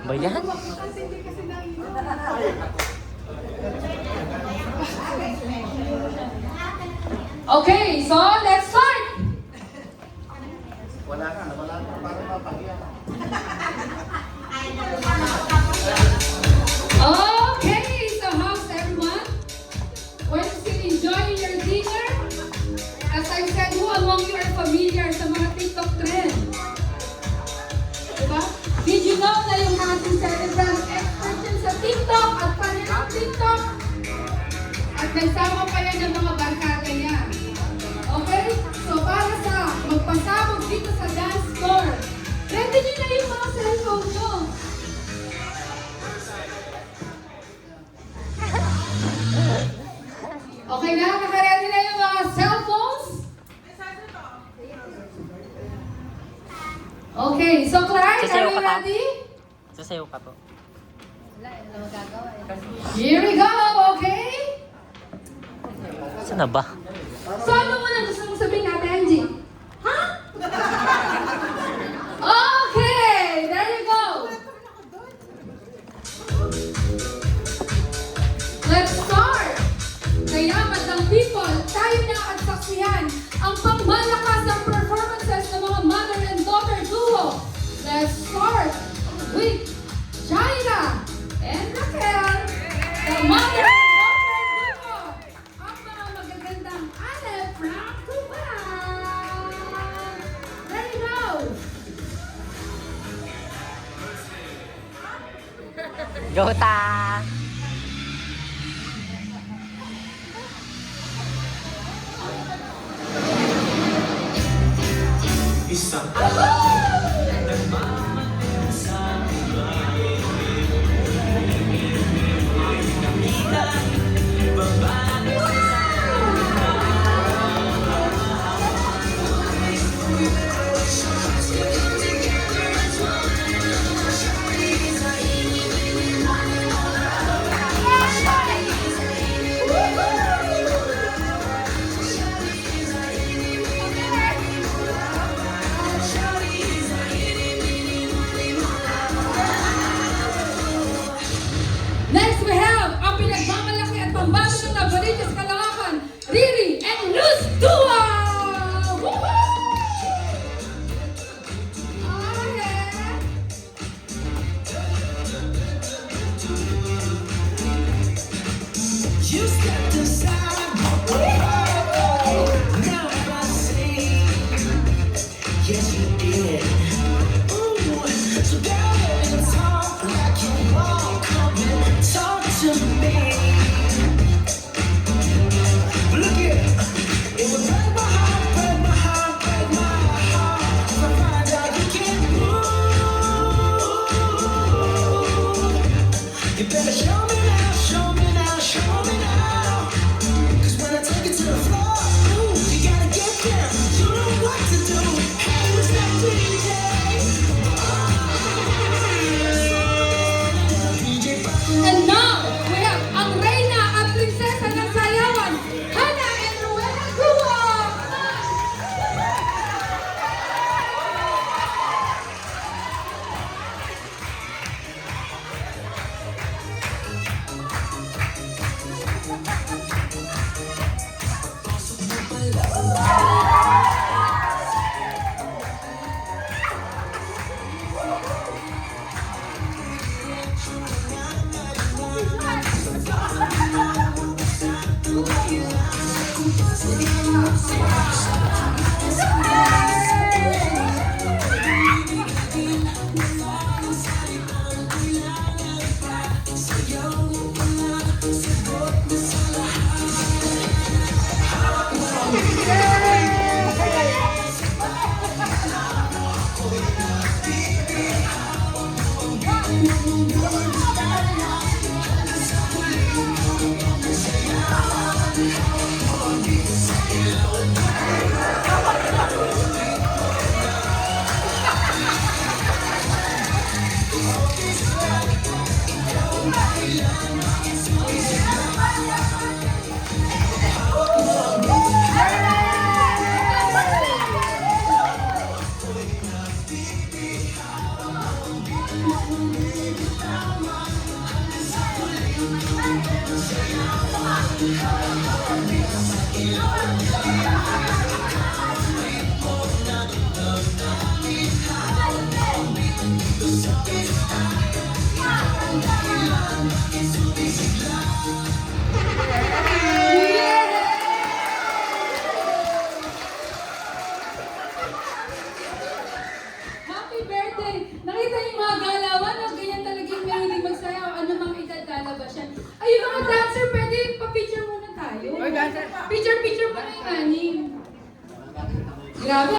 Ba yan? Okay, so let's start! Wala ka, para mapahiya. Okay, so how's everyone? Were you still enjoying your dinner? As I said, who among you are familiar sa mga TikTok trend? Diba? Did you know na yung ating celebrant expert yan sa TikTok at panirang TikTok? At nagsama pa yan ng mga barkada niya. Okay? So para sa magpasabog dito sa dance floor, ready nyo na yung mga cellphone nyo. Okay na? Nakaready na yung mga cellphones? Okay, so Clyde, are you ready? Sasayaw ka to. Here we go, okay? Saan na ba? So ano muna gusto mong sabihin natin, Angie? Ha? Okay, there you go. Let's start. Kaya madlang people, tayo na at saksihan ang pangmalakas ng performances ng mga mother and daughter duo. Let's start with Jaira and Raquel, the mother and daughter duo. Ang mga magagandang ate from Dubai. There you go. Jota! Next we have ang pinagmamalaki at pambato ng Navaritas Caloocan, Riri and Luz Dua! Woohoo! Okay. You stepped aside, now I see. Yes, you did. Ooh, so go ahead and talk like you want. Come and talk to me. But look here, it would break my heart, break my heart, break my heart if I find out you can't move. You better show me now, show me now, show me now. 'Cause when I take it to the floor, ooh, you gotta get there. You know what to do. Hey, who's that DJ? DJ And now, we have ang reyna at prinsesa ng sayawan, Hana and Rowena Dua! Say